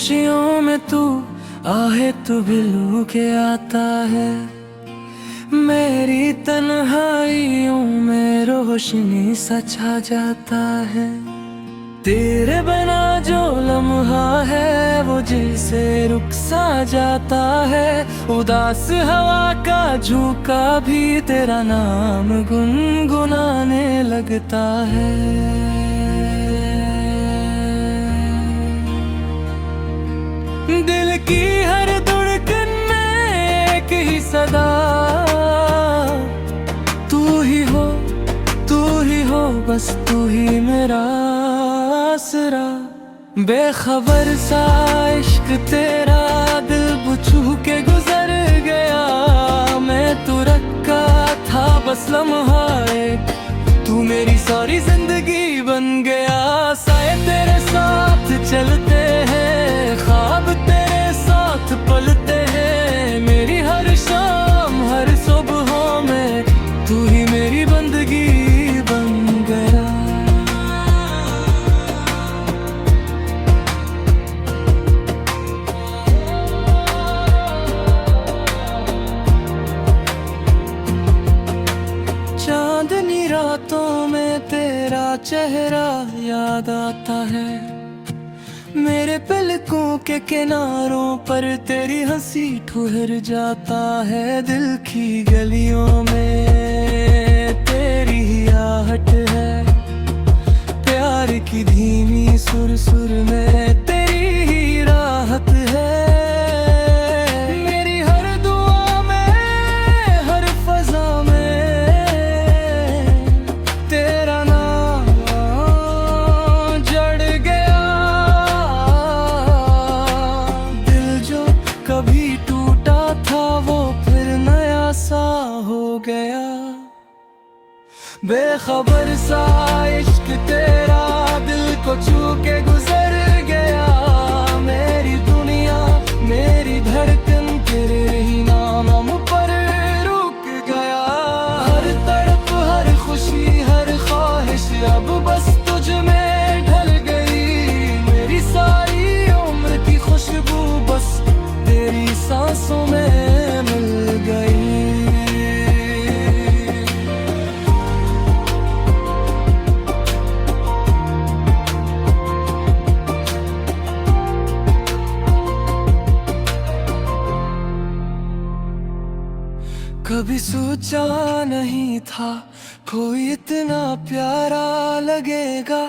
खुशियों में तू आहे तो बिलू के आता है, मेरी तन्हाइयों में रोशनी सा छा जाता है। तेरे बिना जो लम्हा है वो जिसे रुक सा जाता है, उदास हवा का झोंका भी तेरा नाम गुनगुनाने लगता है। दिल की हर धड़कन में एक ही सदा, तू ही हो बस तू ही मेरा आसरा। बेखबर सा इश्क तेरा दिल छू के गुजर गया, मैं तो रखा था बस लम्हा एक, तू मेरी सारी जिंदगी बन गया। साए तेरे साथ चलते हैं, ख्वाब तेरे साथ पलते हैं, मेरी हर शाम हर सुबह में तू ही मेरी बंदगी बन गया। चांदनी रातों में तेरा चेहरा याद आता है, मेरे पलकों के किनारों पर तेरी हंसी ठुहर जाता है। दिल की गलियों में तेरी ही आहट है, प्यार की धीमी सुर सुर में तेरी ही राहत है। मेरी हर दुआ में हर फजा में तेरा नाम जड़ गया। दिल जो कभी टूटा था वो फिर नया सा हो गया। बेखबर सा इश्क तेरा दिल को छू के गुजर गया, मेरी दुनिया मेरी धड़कन तेरे ही नाम पर रुक गया। हर तड़प हर खुशी हर ख्वाहिश अब बस तुझ में ढल गई, मेरी सारी उम्र की खुशबू बस तेरी सांसों में मिल गई। कभी सोचा नहीं था कोई इतना प्यारा लगेगा,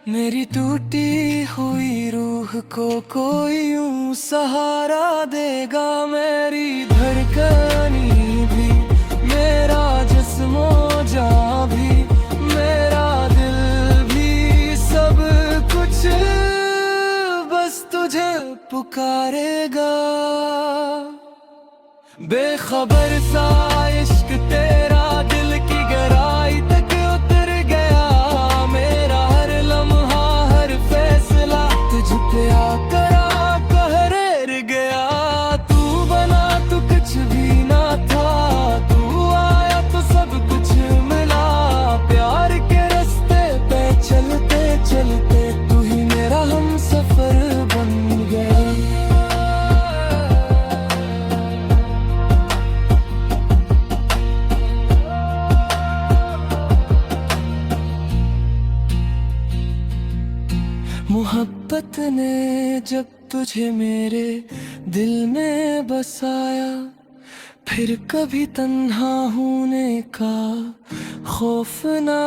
मेरी टूटी हुई रूह को कोई यूं सहारा देगा। मेरी धड़कनी भी मेरा जिस्मो जां भी मेरा दिल भी सब कुछ बस तुझे पुकारेगा। बेखबर सा इश्क तेरा दिल की गहराई तक उतर गया, मेरा हर लम्हा हर फैसला तुझ पे आकर कहर गया। तू बना तो कुछ भी ना था, तू आया तो सब कुछ मिला, प्यार के रास्ते पे चलते चलते तू ही मेरा हम सफर बन गया। मोहब्बत ने जब तुझे मेरे दिल में बसाया, फिर कभी तन्हा होने का खौफ ना